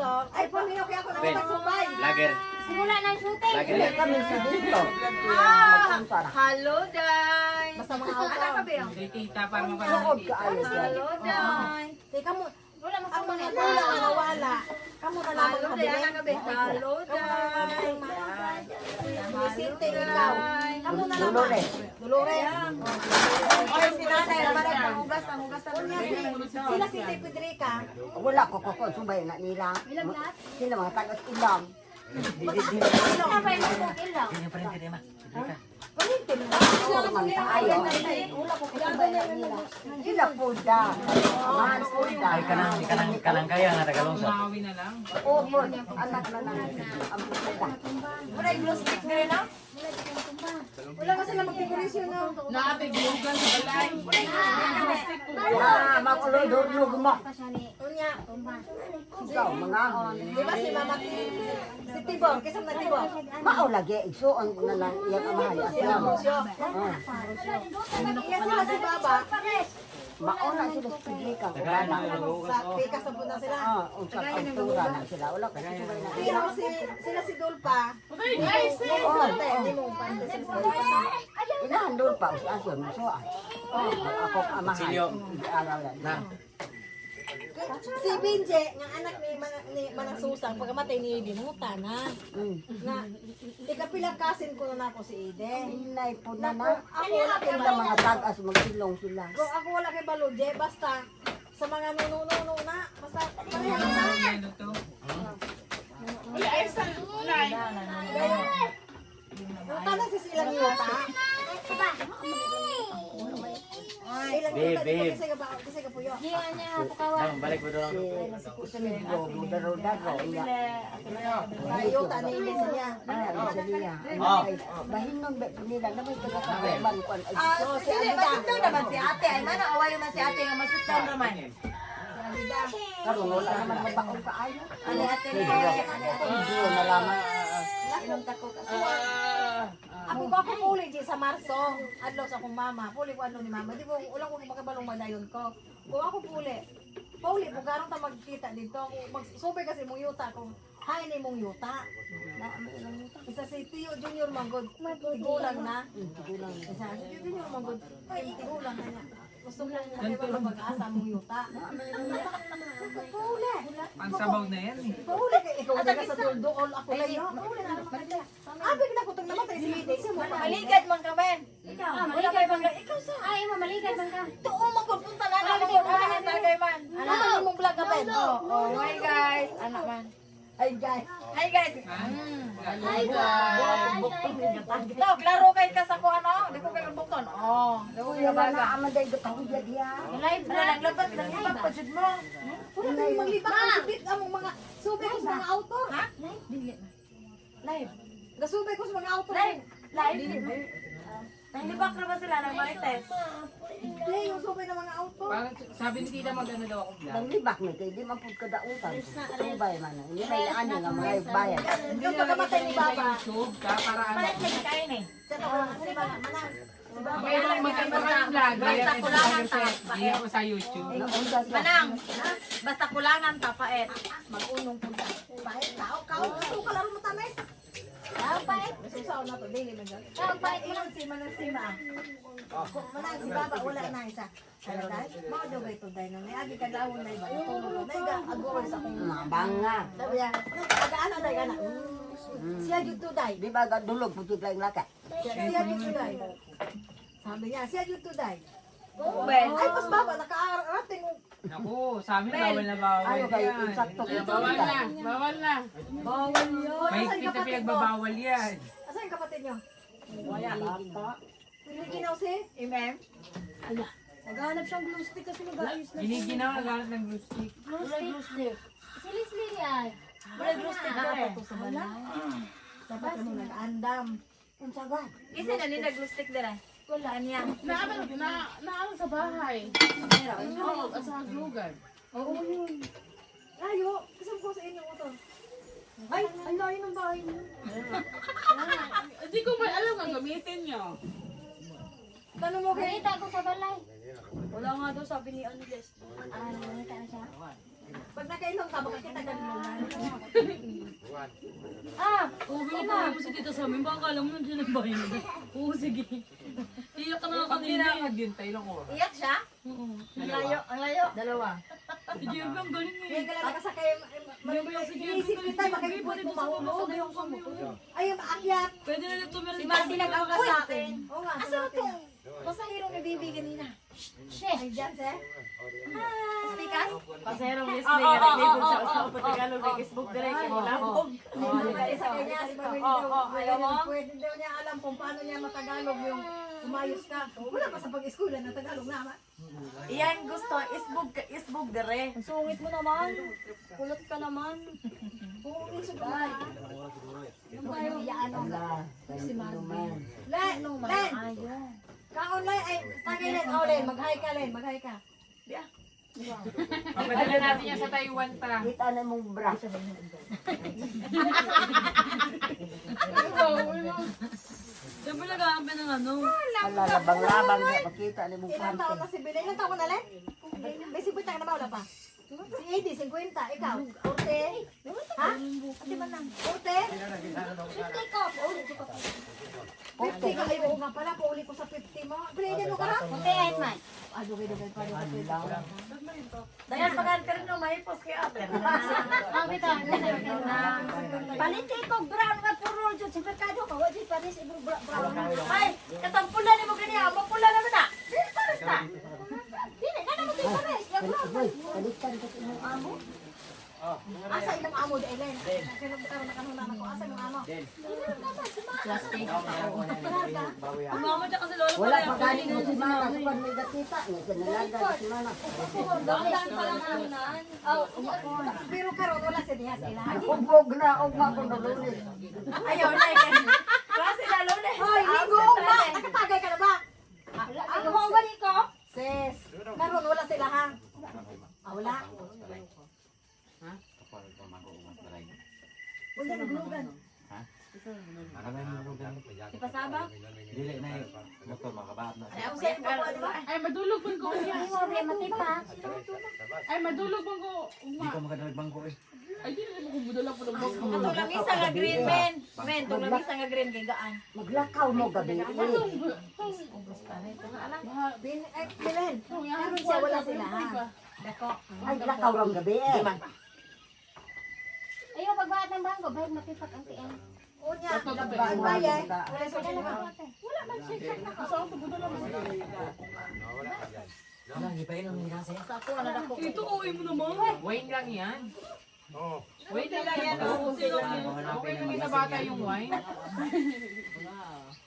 dito. Ay, pamilya ko ako na magsumbay. Lager. Simula ng shooting. Lager. Kami sa dito. Hello, Day. Basta mga auto. Ano ka ba yun? Kita para Sukod ka ayos. Hello, Day. Teka mo. Wala mo Ang mga sa wala na nawala. Kamu na lang Hello, kabili. Day. Ano ka ba? Hello, Day. Sinte ikaw. Kamu na lang. Dolores. Dolores. Oy, si nanay naman ang hugas na sila si Pedrica. Wala ko subay na nila. Sila mga tagas-ilang. Ano ba yung ilaw? Palitin mo. Ako man tayo. Wala ko subay na nila. Sila po da. Mahal po da. Ay, kanang kaya nga tagalong sa. Mawi na lang. Opo, anak na lang. Ang pusa. Wala yung blue stick na rin, no? Wala kasi na magpigurisyon, no? Nakapigugan sa balay. Makulog mo. Unya. Ikaw, mga hon. Di ba si Mama si Tibor, kisam na Tibor. Mao lagi, igsuon ko na lang iyang amahan. Aslam. Iya sila si Baba. Mao na sila sa pigika. Wala na. Sa pika sa na sila. Unsa kultura na sila. Wala ko subay na. Pero sila si Dulpa. Hindi mo pante sila si Dulpa. Inahandol pa sa asyon mo so. Ako amahan. Silyo. Aralan. Na. Si Binje, nga anak ni Manang Susang, pagkamatay ni Eden, muta na. Nga, ikapilang kasin ko na ako si Eden. Inay po na na. Ako wala kay Sila mga tagas magsilong sila. Kung ako wala kay Baludje, basta sa mga nuno na, basta pareha na. Ano to? Muta na si silang yuta. Ilang yuta, di ba kasi ka puyo. Di niya pukawan. Balik mo doon. Silyo, daro-daro. Yuta ni Eden niya. Bahingon ba po nila na may taga-kaban ko. So, si Alida. naman si ate. Ay, mana, away man si ate nga masutang naman. Karoon wala naman mabaong kaayo. Ano ate Hindi na lamang. Ilang tako ka. Ako ba ako puli di sa Marso? Adlaw sa akong mama. Puli ko ano ni mama. Di ko ulang ko makabalong madayon ko. Kung ako puli. Puli mo garong ta magkita dito. Magsubay kasi mong yuta kung hay ni mong yuta. Isa si Tio Junior Manggod. Tigulang na. Isa si Tio Junior Manggod. Tigulang na niya. Gusto mo lang mag-asa mong yuta. Puli. Pansabaw na yan eh. Puli kay ikaw daga sa dool ako layo. Puli na naman kaya. Abi na ko tong namatay si Ide. Maligad man ka men. Ikaw, Wala kay bang ikaw sa. Ay, mamaligad man ka. Tuo man ko punta na na ko na tagay man. Ano man mong vlog ka ben? Oh, hi guys. Anak man. Ay guys. Hi guys. Hi, guys. Ito, klaro kay ka sa ko ano? Di ko kay bukton. Oh, di ko kay Wala baga. na amaday ko tayo diya. Live Wala lang labat lang ibang pajud mo. Wala kang maglibak ang subit among mga subay ko sa mga autor. Ha? Live. Gasubay ko sa mga autor. Live. Live. Naglibak na ba sila ng marites? Hindi, yung subay ng mga autor. Parang sabi ni Tita magano daw akong vlog. Nang libak ni kay di man pud kadautan. Subay man. Hindi may ani nga mga bayan. Yung pagkamatay ni Baba. YouTube ka para ano. Palit lang kain eh. Sa to, si Baba, manang. Si Baba. Kaya lang magkaiba kayong vlog. Basta kulangan ta. Hindi ako sa YouTube. Manang, basta kulangan ta paet. Mag-unong punta. Bahay, kao, gusto ka laro mo tamis. Kapay. Susaw na to, dili man dyan. Kapay. Ilan si Manang Sima. Manang si Baba, wala na isa. Ano dahil? Mga daw ba ito dahil na agi kadawon na iba. Natulog na iba. Agoy sa kong Mga banga. sabi niya, agaan na dahil ka na. Siya yun to dahil. Di ba gadulog pud lang laka. Siya yun to dahil. Sabi niya, siya yun to dahil. Ben. Ay, pas Baba, nakaarating mo. Naku, sa amin bawal na bawal Ayo kay yan. insakto ko. Bawal na, bawal na. Bawal yun. May Asan yung kita kapatid mo? pinagbabawal yan. Asan yung kapatid niyo? Wala. Hindi ginaw si? Imem. Naghahanap siyang blue stick kasi nag-aayos na. Giniginaw ang lahat ng blue stick. Si Leslie yan. Wala gusto na Dapat eh. to sa balay. Dapat mo nag-andam. Unsa ba? Isa na ni naglustik dira. Wala niya. Naano sa bahay. Oo, at sa haglugan. Oo yun. Layo. Kasama ko sa inyo ito. Ay, ang layo ng bahay niyo. Hindi ko may alam ang gamitin nyo. Tanong mo kay... Nakita ko sa balay. Wala nga daw sabi ni ano Leslie. Ah, nakita na siya. Pag nakailong ka, baka kita ganulungan. Oo, pinapakain mo si tita sa amin. Baka alam mo nandiyan ang bahay nila. Oo, sige. Iyak ka na Pag kanina. naghintay lang ko. Iyak siya? Oo. Ang layo, ang layo. Dalawa. Si Jerby ang galing eh. Kaya kailangan ka sa kayo, iisip kita, baka ipulit mo maulog. Ay, yung maakyat. Pwede na dito meron. Si Marty nag-awka sa akin. Oo nga, Asa to? Pasahero ni Bibi ganina. Ay, dyan, sir. Speakas? Paserong listening nga naglibog sa usaw pa Tagalog ng Facebook direct kay Mulabog. Ay, sa kanya, si Pamela daw, ayaw mo. Pwede daw niya alam kung paano niya matagalog yung umayos ka. Wala pa sa pag-eskwela ng Tagalog naman. Iyan gusto isbog dire. Ang sungit mo naman. Kulot ka naman. Oo, iso ka na. Yung tayo, yaan ang si Marvin. Len, Len! Kaon Len, ay, tagay Len, oh Len, mag-hi ka Len, mag-hi ka. Papadala natin yan sa Taiwan pa. Kita na mong bra. Siyempre nag-aampi ng ano. Ala labang-labang na makita ni mong Ilang taon pante. na si Bilay? Ilang taon na Len? May 50 ka na ba, wala pa? Si Eddie, 50, ikaw, 40? Ha? Ati man lang, 40? 50 ka, pauli ko pa. 50 ka, ay, oo nga pala, pauli ko sa 50 mo. Bilay mo ka ha? Kaya man. Dugay pa rin ako. Dayan pag-alter no, may post kay Aper. Ang bitaw. Paliti ko brown nga puro jud sa merkado ko wadi pares ibro brown. Ay, katang pula ni mo ganyan. Amo pula naman na. Pares na. Dili, ka naman din pares. Balikan ko imong amo. Asa imong amo di Ellen? Karon na kanuna ako. Asa imong amo? Plastic. Ang mama niya kasi lola Wala pala. pa galing mo si Mana sa may gatita ni kanalaga si Mana. Daan pa lang anunan. Pero karon wala si Diaz ila. Ubog na ugma ko na lunes. Ayaw na kasi lalo na. Hoy, ligo ba? Nakatagay ka na ba? Ano mo balik ko? Sis, karon wala sila ha. Wala. Wala naglugan. Ipasabak. Dili na yung motor makabaat na. Ay, ako sa iyo pa. Ay, madulog man ko. Ay, mo rin matipak. Ay, madulog man ko. Hindi ka makadalag bangko eh. Ay, di na mo kung budala po ng boss ko. Atong lamisa nga green men. Men, tong lamisa nga green kay gaan. Maglakaw mo gabi. Bilen, karon siya wala sila ha. Dako. Ay lakaw rang gabi eh. Ayaw, pagbahat ng bangko, bahid matipak ang tiyan. Unya, bayay. Wala sa Wala sila. na Wala, ipainom ni kasi. Ito, uwi mo naman. Wine lang yan. Wine lang yan. Okay lang yung bata yung wine.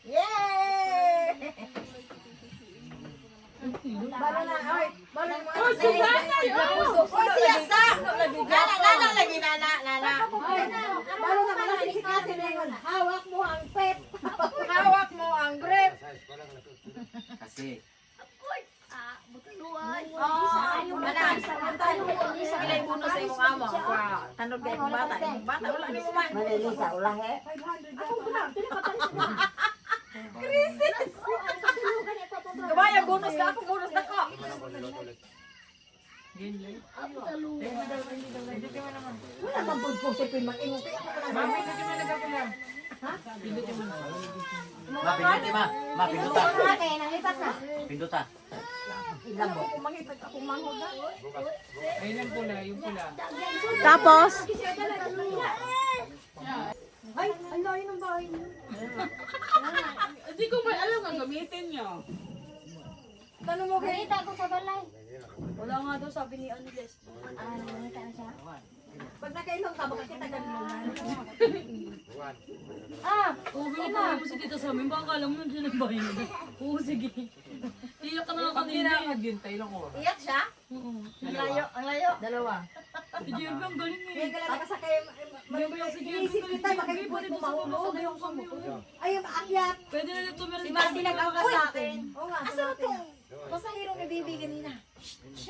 Yay! Balo na, oy. Balo mo. Oy, siya sa. Nana lagi nana. Balo na malasik kasi ningon. Hawak mo ang pet. Hawak mo ang grip. Kasi. Manan, ilay puno sa imong amo. Tanod kay imong bata. Imong bata wala ni mo man. Manilisa ulah eh. Kabaya bonus ka ako, bonus na ko. Wala man pud ko sa pin mag-ingon kay ako lang. Mami, hindi mo nagkakala. Mapinduti ma. Mapinduta. Kaya nanglipat na. Pinduta. Ilang ko mangitag ako manghod na. Ayun ang pula, yung pula. Tapos, Ay, ang layo ng bahay niyo. Hindi ko ba alam ang gamitin niyo. Tanong mo kay Nakita ko sa balay. Wala nga daw sabi ni Aniles. Nakita na siya. pag nakailong ka baka kita ganulungan. Oo, pinapakain mo si tita sa amin. Baka alam mo nandiyan ang bahay nila. Oo, sige. Iyak ka na Pag kanina. naghintay lang ko. iyak siya? Oo. Ang layo, ang layo. Dalawa. Si Jerby ang galing eh. Kaya kailangan ka sa kayo. Iisip kita baka ipulit mo maulog. Ay, yung maakyat. Pwede na dito meron. Si Marty nag-awka sa akin. Oo nga, Asa to? Pasahero ni Bibi ganina.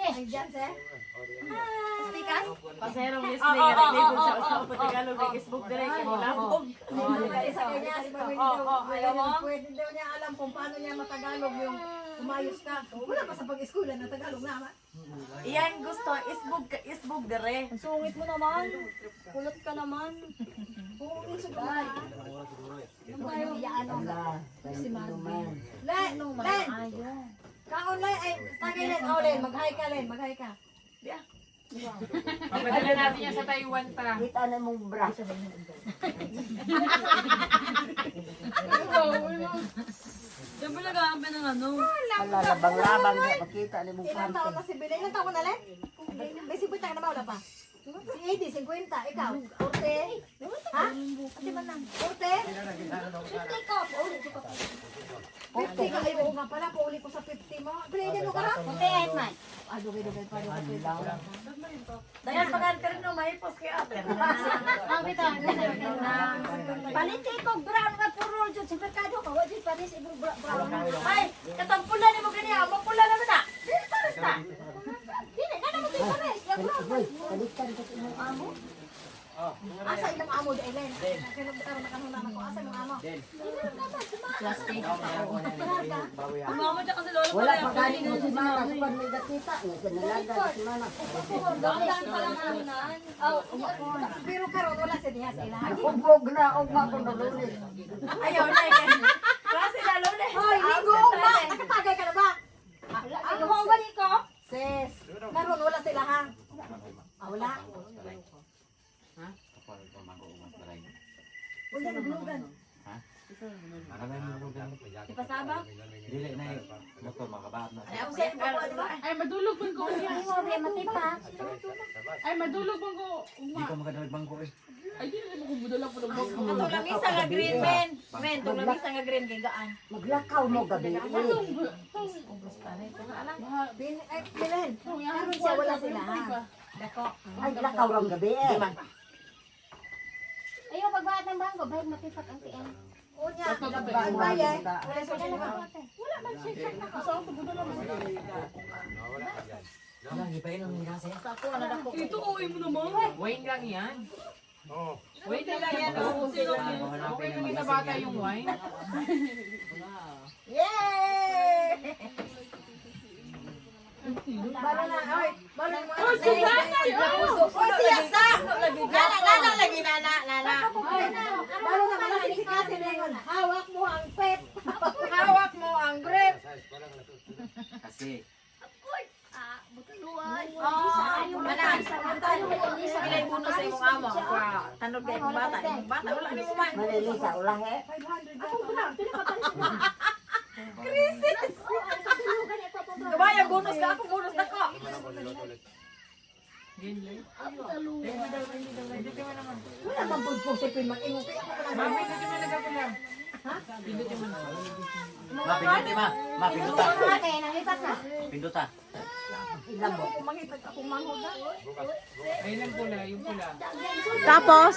Ay, dyan, sir. Speakas? Paserong listening. Nag-label sa usaw pa Tagalog. Nag-Facebook direct. Labog. Isa kanya, si Mami pwede daw niya alam kung paano niya matagalog yung umayos ka. Wala pa sa pag-eskwela na Tagalog naman. Iyan gusto. Isbog dire. Ang sungit mo naman. Kulot ka naman. Puungin sa gabay. Yung tayo, si Mami. Len! Kaon Len! Ay, tagay Len. Oh, Len, mag-hi ka Len, mag-hi ka. Papadala natin yan sa Taiwan pa. Kita na mong braso. Siyempre nag-aampi ng ano. Ala, labang-labang na. Makita na mong Ilang taon kanto. na si Bilay? Ilang taon ka na Len? May 50 ka na ba? Wala pa? Si 80, 50. Ikaw? 40? Ha? Ati man lang. 40? 50 ko. Pauli ko pa. 50 ka. Ay, oo nga pala. Pauli ko sa 50 mo. Bilay mo ka na? 48 man. Ah, dugay-dugay pa. Dayan pag-alter no, may post kay ate. Ang bitaw. Paliti ko brown nga puro jud sa merkado ka. Wa jud pares ibang brown. Ay, katampulan ni mo ganiya. Mapula naman na. Dili pares na. Dili na mo din pares. Ya brown. Uy, balikan ka sa imong amo. Asa ilang amo di Ellen? Karon nakanunan ako. Asa imong amo? Ang mama dyan kasi lola Wala pala. pa galing mo si Mana. Kapag may dakita, nalaga si Mana. Daan pa lang anunan. Oh, Pero karon wala sa diha sa ilahan. Ubog na, ugma ko na lunes. Ayaw na yan. Klase na lunes. Hoy, linggo ba? Nakatagay ka na ba? ano mo balik ko? Sis, karon wala sa ilahan. Ah, wala. Wala na bulugan. Maramay mo mo gan. Ipasaba. Dili na eh. Motor makabaat na. Ay, ako sa ba? Ay, madulog man ko. Mo be matipak. Ay, madulog man ko. Di ko makadalag bangko eh. Ay, di na ko budala po ng boss. Itong lamisa nga green, men. Men, itong lamisa nga green kay gaan. Maglakaw mo gabi. Ay, Belen. Karon siya wala sa ilahan. Dako. Ay, lakaw lang gabi eh. Ayaw pagbahat ng bangko, bahit matipak ang tiyan. Unya, ang bayan. Wala sa ilahan. Wala man siya na ka. Wala, ipainom ni kasi. Ako na dako. Ito, uwi mo naman. Wine lang yan. Wine lang yan. Okay lang yung bata yung wine. Yay! Balo na, oy. Balo mo. Oy, siya sa! Nana, lagi nana. Balo na malasig si kasi nengon. Hawak mo ang pet. Hawak mo ang grip. Kasi. Manan, ilay buno sa imong amo. Tanod kay imong bata. Imong bata, wala ni mo man. Manilisa, ulahe. Kabaya, bonus ka ako, bonus na ko. Wala man pud po si Pin mag-ingon kay ako lang. Mami, hindi mo nagkakulang. Ma, pinduti ma. Ma, pinduta. Okay, nanglipat na. Pinduta. Ilabo ko mangitag ako manghod na. Ayun ang pula, yung pula. Tapos?